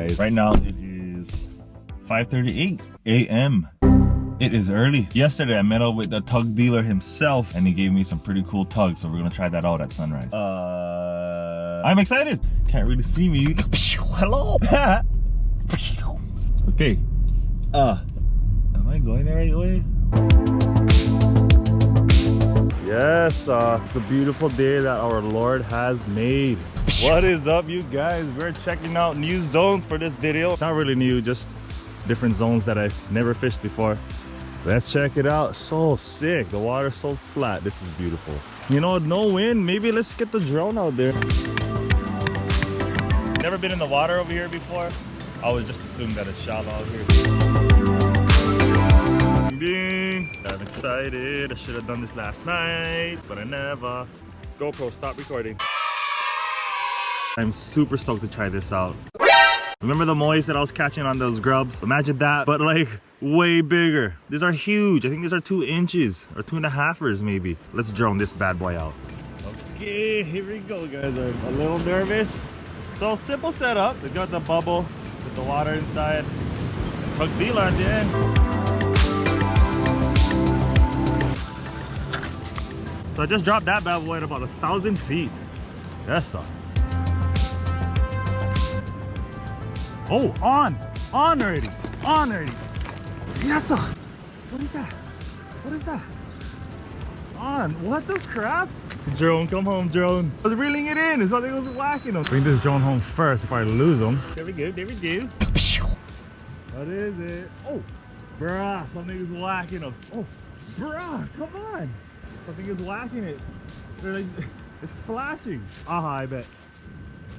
guys. Right now it is 5:38 a.m. It is early. Yesterday I met up with the tug dealer himself and he gave me some pretty cool tugs, so we're gonna try that out at sunrise. I'm excited. Can't really see me. Hello. Okay. Am I going the right way? Yes, it's a beautiful day that our Lord has made. What is up, you guys? We're checking out new zones for this video. It's not really new, just different zones that I've never fished before. Let's check it out. So sick. The water's so flat. This is beautiful. You know, no wind. Maybe let's get the drone out there. Never been in the water over here before. I would just assume that it's shallow out here. Ding. I'm excited. I should have done this last night, but I never. GoPro, stop recording. I'm super stoked to try this out. Remember the mois that I was catching on those grubs? Imagine that, but like way bigger. These are huge. I think these are 2 inches or 2.5ers maybe. Let's drone this bad boy out. Okay, here we go, guys. I'm a little nervous. So simple setup. We got the bubble with the water inside. Tug dealer at the end. So I just dropped that bad boy at about 1,000 feet. Yes, sir. Oh, on already, Yes, sir. What is that? What is that? On, what the crap? Drone, come home, drone. I was reeling it in, so I think it was whacking them. Bring this drone home first before I lose them. There we go, there we go. What is it? Oh, bruh, something is whacking them. Oh, bruh, come on. Something is whacking it. They're like, it's flashing. Aha, I bet.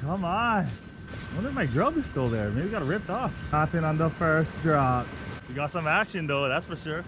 Come on. I wonder if my grub is still there. Maybe it got ripped off. Nothing on the first drop. We got some action though, that's for sure.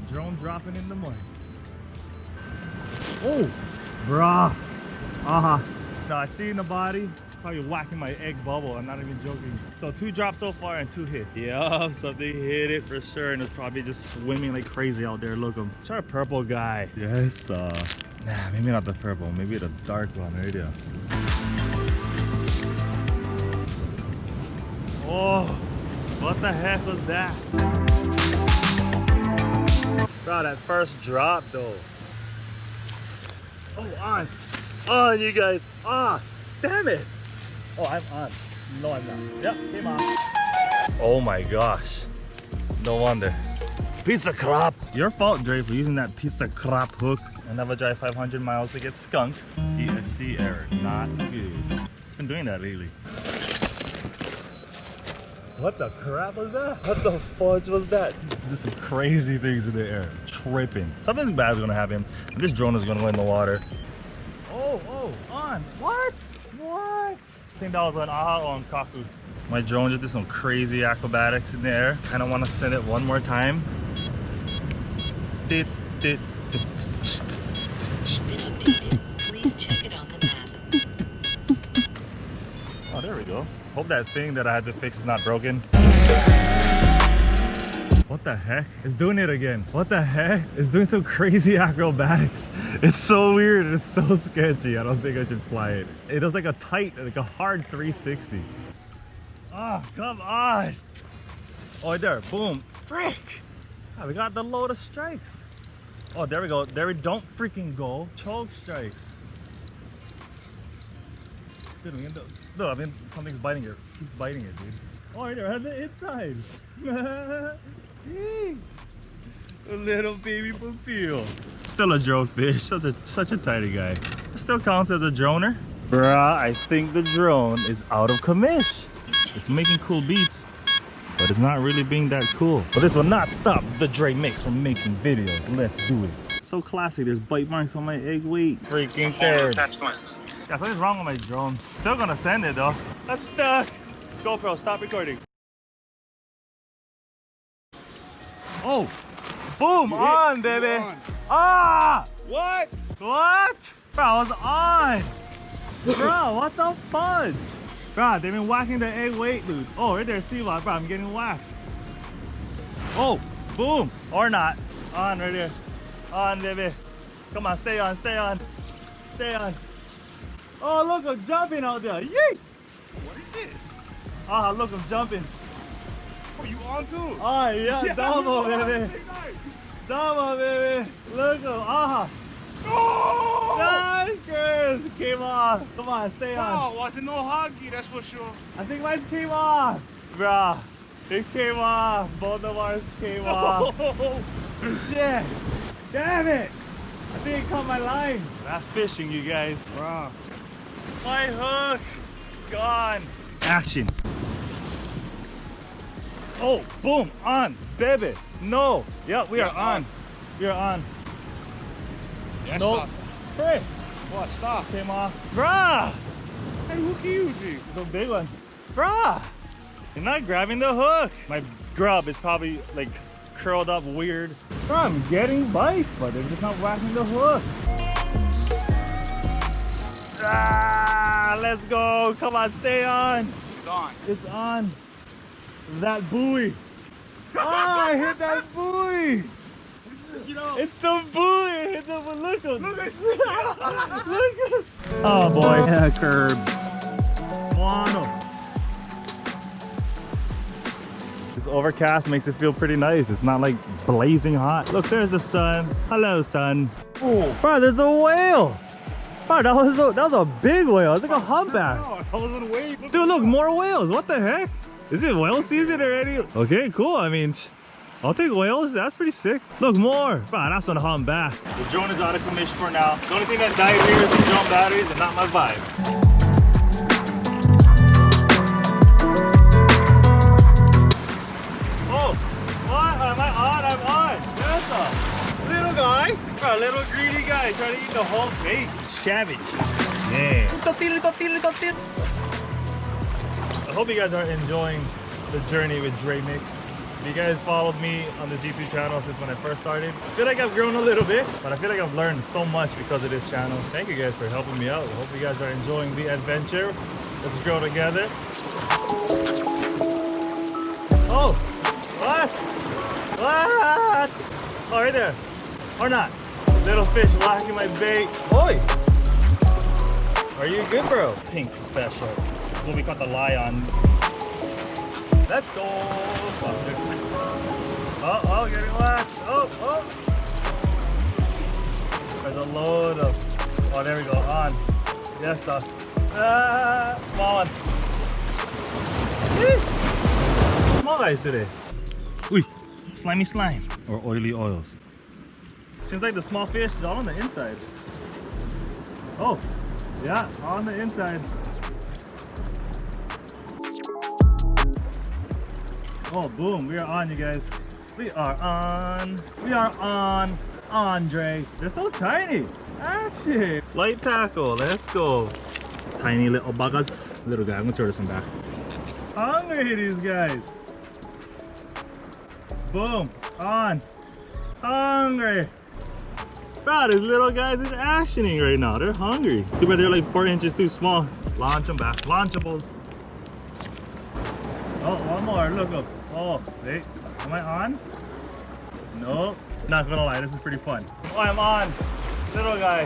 Drone dropping in the morning. Oh, bruh. Aha. Now I see in the body. Probably whacking my egg bubble. I'm not even joking. So 2 drops so far and 2 hits. Yeah, something hit it for sure, and it's probably just swimming like crazy out there. Look, I'm try a purple guy. Yes, nah, maybe not the purple. Maybe the dark one right there. Oh, what the heck was that? Bro, that first drop though. Oh, on, you guys. Damn it. Oh, I'm on. No, I'm not. Yep, came on. Oh my gosh. No wonder. Piece of crap. Your fault, Dre, for using that piece of crap hook. I never drive 500 miles to get skunked. ESC error. Not good. It's been doing that lately. What the crap was that? What the fudge was that? There's some crazy things in the air. Tripping. Something bad is gonna happen. And this drone is gonna go in the water. Oh, on. What? What? I think that was on Aha or on Kaku. My drone just did some crazy acrobatics in the air. Kind of want to send it one more time. Please check it on the map. Oh, there we go. Hope that thing that I had to fix is not broken. What the heck? It's doing it again. What the heck? It's doing some crazy acrobatics. It's so weird. It's so sketchy. I don't think I should fly it. It does like a tight, like a hard 360. Oh, come on. Oh, right there. Boom. Frick. Oh, we got the load of strikes. Oh, there we go. There we don't freaking go. Choke strikes. Dude, no, I mean, something's biting it. Keeps biting it, dude. Oh, right there. I have the inside. A little baby Papio. Still a drone fish. Such a tiny guy. It still counts as a droner. Bruh, I think the drone is out of commish. It's making cool beats, but it's not really being that cool. But this will not stop the Dremix from making videos. Let's do it. So classic. There's bite marks on my egg weight. Freaking Kirbs. Yeah, something's wrong with my drone. Still gonna send it though. I'm stuck. GoPro, stop recording. Oh, boom, on, baby. On. Ah! What? What? Bro, I was on. Bro, what the fudge? Bro, they've been whacking the egg weight loose. Oh, right there, see what? Bro, I'm getting whacked. Oh, boom. Or not. On right there. On, baby. Come on, stay on, stay on. Stay on. Oh, look, I'm jumping out there. Yay! What is this? Ah, look, I'm jumping. Oh, you on too? Ah, yeah, double, baby. Double, baby. Look, ah. No! Nice, Chris. Came off. Come on, stay on. Oh, wasn't no huggy, that's for sure. I think mine came off. Bruh, it came off. Both of ours came off. Shit. Damn it. I think it caught my line. That's fishing, you guys. Bruh. My hook. Gone. Action. Oh, boom. On. Baby. No. Yeah, we are on. We are on. Yes, No. sir. Hey. What? Stop. Came off. Bruh. Hey, hook you using? The big one. Bruh. You're not grabbing the hook. My grub is probably like curled up weird. Bro, I'm getting bites, but they're just not whacking the hook. Ah, let's go. Come on, stay on. It's on. It's on. That buoy. Ah, I hit that buoy. You know. It's the buoy. I hit the buoy. Look at Look at Look at Oh boy. Yeah, Kirbs. Moano. This overcast makes it feel pretty nice. It's not like blazing hot. Look, there's the sun. Hello, sun. Oh, bro, there's a whale. Bro, that was a big whale. It's like a humpback. No, I was on the wave. Dude, look, more whales. What the heck? Is it whale season already? Okay, cool. I mean, I'll take whales. That's pretty sick. Look, more. Bro, that's on a humpback. The drone is out of commission for now. The only thing that died here is the drone batteries and not my vibe. Oh, what? Am I on? I'm on. Yessah. Little guy. Bro, little greedy guy trying to eat the whole bait. Savage. Yeah. I hope you guys are enjoying the journey with Dremix. If you guys followed me on this YouTube channel since when I first started, I feel like I've grown a little bit, but I feel like I've learned so much because of this channel. Thank you guys for helping me out. I hope you guys are enjoying the adventure. Let's grow together. Oh, what? What? Oh, right there. Or not. Little fish whacking my bait. Oi! Are you good, bro? Pink special. What we caught the lion. Let's go. Oh, getting whacked. Oh. There's a load of. Oh, there we go. On. Yes, sir. Small one. Whee! Small guys today. Uy, slimy slime. Or oily oils. Seems like the small fish is all on the inside. Oh, yeah, on the inside. Oh, boom, we are on, you guys. We are on. We are on, Andre. They're so tiny. Action. Light tackle, let's go. Tiny little buggers. Little guy, I'm gonna throw this one back. Hungry, these guys. Boom, on. Hungry. Bro, these little guys are actioning right now. They're hungry. Too bad they're like 4 inches too small. Launch them back. Launchables. Oh, one more. Look up. Oh, wait. Am I on? No. Not gonna lie, this is pretty fun. Oh, I'm on. Little guy.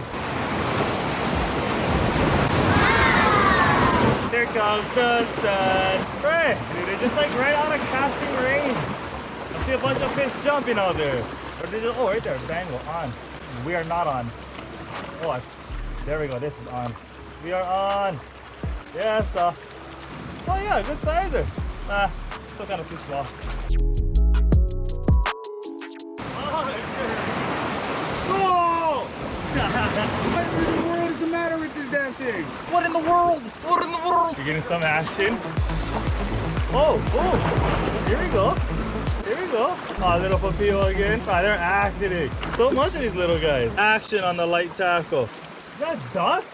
There comes the sun. Right. Dude, they're just like right out of casting range. I see a bunch of fish jumping out there. Or they just, oh, right there. Bango. On. We are not on. Oh, there we go. This is on. We are on. Yes. Oh yeah, good sizer. Still kind of too small. Oh! What in the world is the matter with this damn thing? What in the world? What in the world? You're getting some action. Oh, here we go. Here we go. Oh, little Papio again. Oh, they're actioning. So much of these little guys. Action on the light tackle. Is that dots?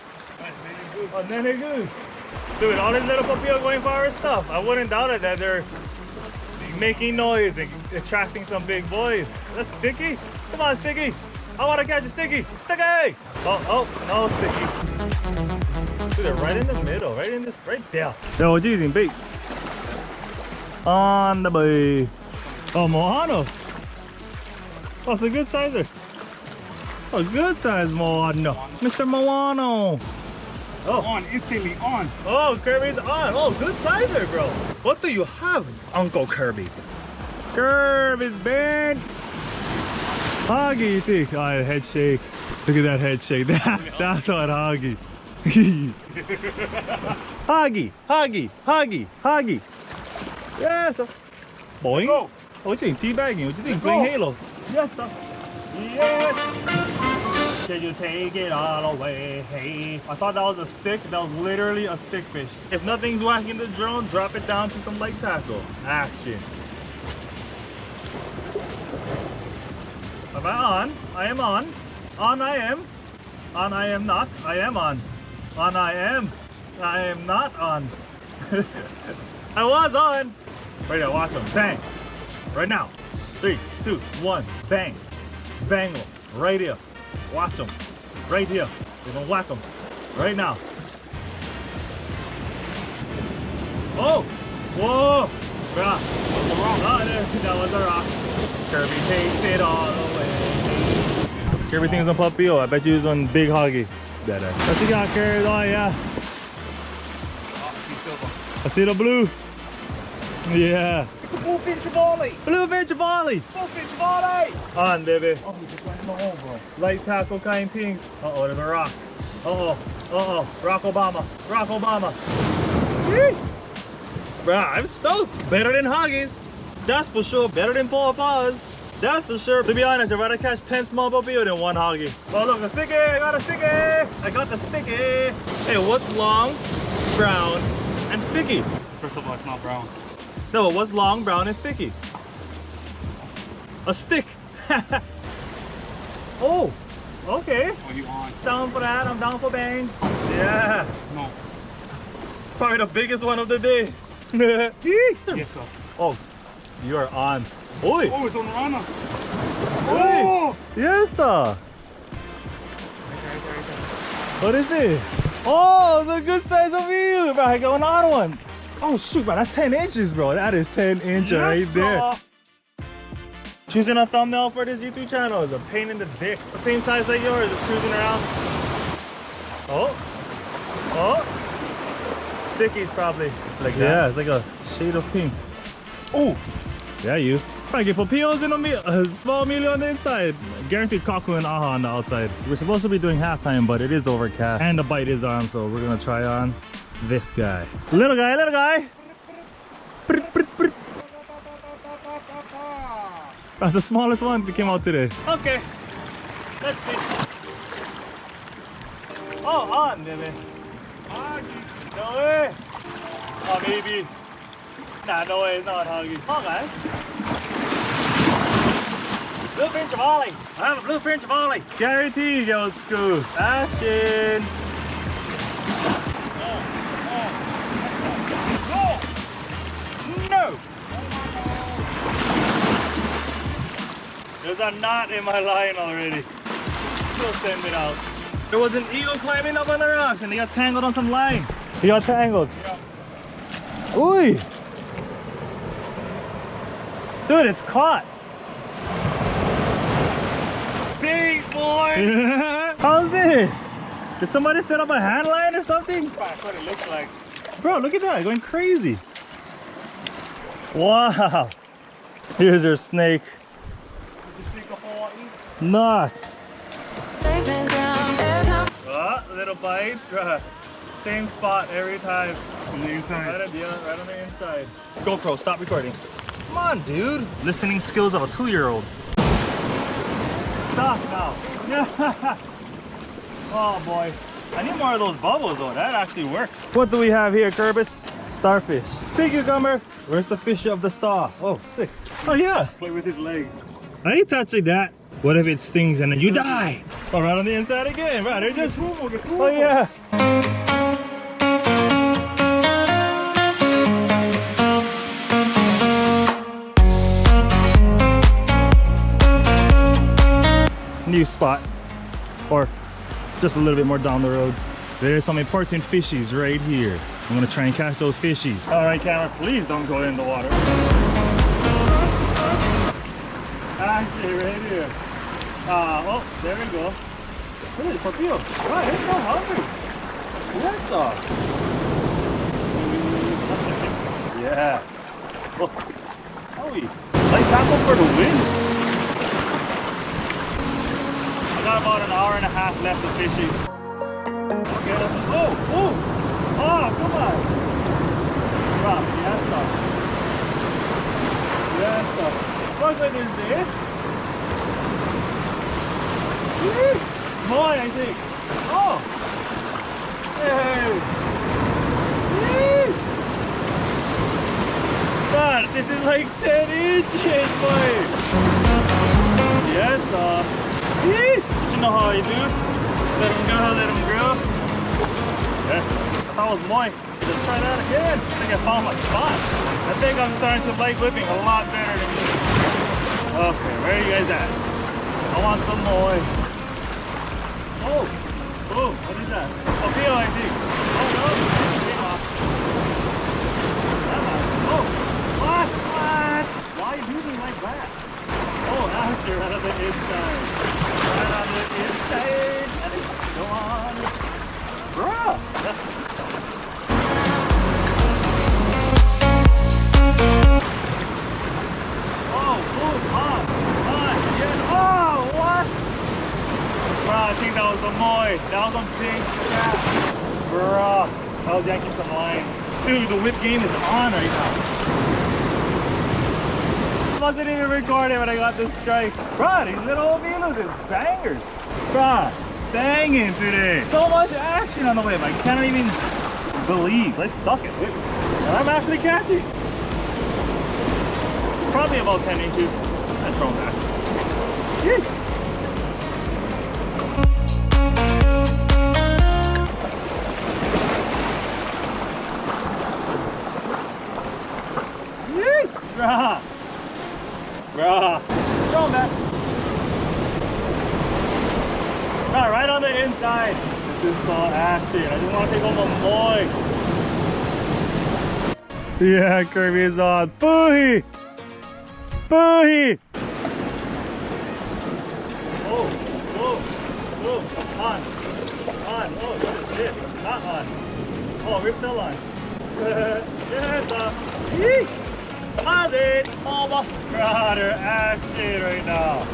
Oh, nene goose. Dude, all these little Papio going for our stuff. I wouldn't doubt it that they're making noise and attracting some big boys. That's Sticky. Come on, Sticky. I want to catch a Sticky. Sticky! Oh, no, Sticky. Dude, they're right in the middle. Right in this, right there. Yo, what's using bait? On the bay. Oh, Moano. Oh, it's a good sizer. A good size Moano. Mr. Moano. Oh. On, instantly on. Oh, Kirby's on. Oh, good size there, bro. What do you have, Uncle Kirby? Kirby's big. Hoggy, you think? Oh, head shake. Look at that head shake. That's what Hoggy. Hoggy, Hoggy, Hoggy, Hoggy. Yes. Boing. Go. What you think? Teabagging? What you think? Playing Halo? Yes, sir. Yes. Can you take it all away? Hey. I thought that was a stick. That was literally a stick fish. If nothing's whacking the drone, drop it down to some light tackle. Action. Am I on? I am on. On I am. On I am not. I am on. On I am. I am not on. I was on. Right now, watch them. Bang. Right now. 3, 2, 1. Bang. Bang them. Right here. Watch them. Right here. We're gonna whack them. Right now. Oh! Whoa! Bruh. That was a rock. Kirby takes it all away. Kirby thinks on Papio. I bet you was on Big Hoggy. What you got, Kirby? Oh, yeah. I see the blue. Yeah. It's a bluefin javali. Bluefin javali. Bluefin javali. On, baby. Oh, he just went over. Light tackle kind thing. Uh-oh, there's a rock. Uh-oh. Uh-oh. Rock Obama. Rock Obama. Bruh, I'm stoked. Better than Hoggies. That's for sure. Better than Paw Paws. That's for sure. To be honest, I'd rather catch 10 small Papio than 1 Hoggy. Oh, look, a sticky. I got a sticky. I got the sticky. Hey, what's long, brown, and sticky? First of all, it's not brown. No, what's long, brown, and sticky? A stick. Oh, okay. Oh, you on? Down for that. I'm down for bang. Yeah. No. Probably the biggest one of the day. Yes, sir. Oh, you are on. Oi. Oh, it's on the runner. Oi. Oh! Yes, sir. What is it? Oh, it's a good size of eel, bro. I got another one. Oh shoot, bro, that's 10 inches, bro. That is 10 inches right there. Choosing a thumbnail for this YouTube channel is a pain in the dick. The same size like yours, just cruising around. Oh, oh, stickies probably like that. Yeah, it's like a shade of pink. Oh, yeah, you. Probably get Papios in a small mealy on the inside. Guaranteed kaku and aha on the outside. We're supposed to be doing halftime, but it is overcast and the bite is on, so we're gonna try on this guy. Little guy, little guy. That's the smallest one that came out today. Okay, let's see. Oh, on, baby. No way. Oh, maybe. Nah, no way, it's not Hoggy. Okay. Bluefin javali. I have a bluefin javali. Guaranteed, yo, screw. Action. No. There's a knot in my line already. Still send it out. There was an eel climbing up on the rocks and he got tangled on some line. He got tangled. Yeah. Ooh. Dude, it's caught. Big boy. How's this? Did somebody set up a hand line or something? That's what it looks like. Bro, look at that, going crazy. Wow. Here's your snake. Nice. Little bites. Same spot every time. On the inside. Right on the inside. GoPro, stop recording. Come on, dude. Listening skills of a 2-year-old. Stop now. Oh boy. I need more of those bubbles though. That actually works. What do we have here, Kerbis? Starfish. Sea cucumber. Where's the fish of the star? Oh, sick. Oh yeah. Play with his leg. I ain't touching that. What if it stings and then you die? Oh, right on the inside again. Right, they're just... Oh yeah. New spot, or just a little bit more down the road. There's some important fishies right here. I'm gonna try and catch those fishies. All right, camera, please don't go in the water. Actually, right here. Oh, there we go. Hey, Papio. Right, it's so hungry. Yessah. Yeah. Oh, Howie. Light tackle for the win. I got about an hour and a half left of fishing. Okay, oh, come on. Drop, Yessah. Yessah. Look at this, dude. Boy, I think. Oh. Hey. God, this is like 10 inches, boy. Yessah. You know how you do. Let him go, let him grow. Yes. That was moist. Let's try that again. I think I found my spot. I think I'm starting to like whipping a lot better than you. Okay, where are you guys at? I want some more. Oh, what is that? Papio, I think. Oh no, came off. Oh, what? Why are you moving like that? Oh, after, right on the inside. Right on the inside. And it's go on. Bro, that's... Oh, on, yes. Oh, what? Bro, I think that was the moi. That was some big crap. Bro, I was yanking some line. Dude, the whip game is on right now. I wasn't even recording when I got this strike. Bro, these little Milos is bangers. Bro, banging today. So much action on the whip. I can't even believe. I suck at whip. And I'm actually catching. Probably about 10 inches. I throw that. Yeesh. Bruh. Bruh. Throw him back. Bruh, right on the inside. This is so action. I just want to take home a moi. Yeah, Kirby is on. Booey! Booey! Oh, on. Oh, what is this? Not on. Oh, we're still on. Yes, Yee! On it! Oh my god, they're action right now.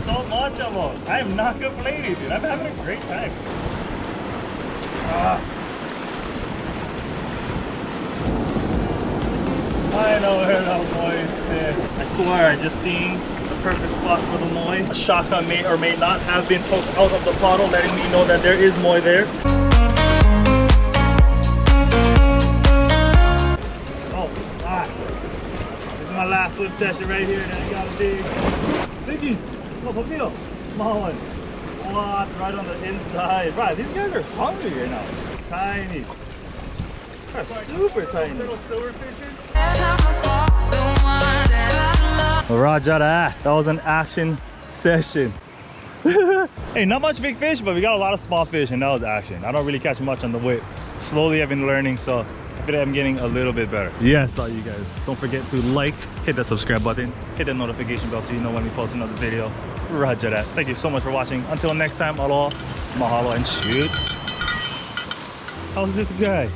So much of them. I am not complaining, dude. I'm having a great time. I know where the moi is. I swear I just seen the perfect spot for the moi. A shotgun may or may not have been poked out of the bottle, letting me know that there is moi there. My last swim session right here, and I got a biggie. Oh, Papio, small one. What? Right on the inside. Right, these guys are hungry right now. Tiny. They're super tiny. Little silver fishes. Roger that. That was an action session. Hey, not much big fish, but we got a lot of small fish, and that was action. I don't really catch much on the whip. Slowly I've been learning, so I'm getting a little bit better. Yes, all you guys, don't forget to like, hit that subscribe button, hit that notification bell so you know when we post another video. Roger that. Thank you so much for watching. Until next time, aloha, mahalo, and shoot. How's this guy?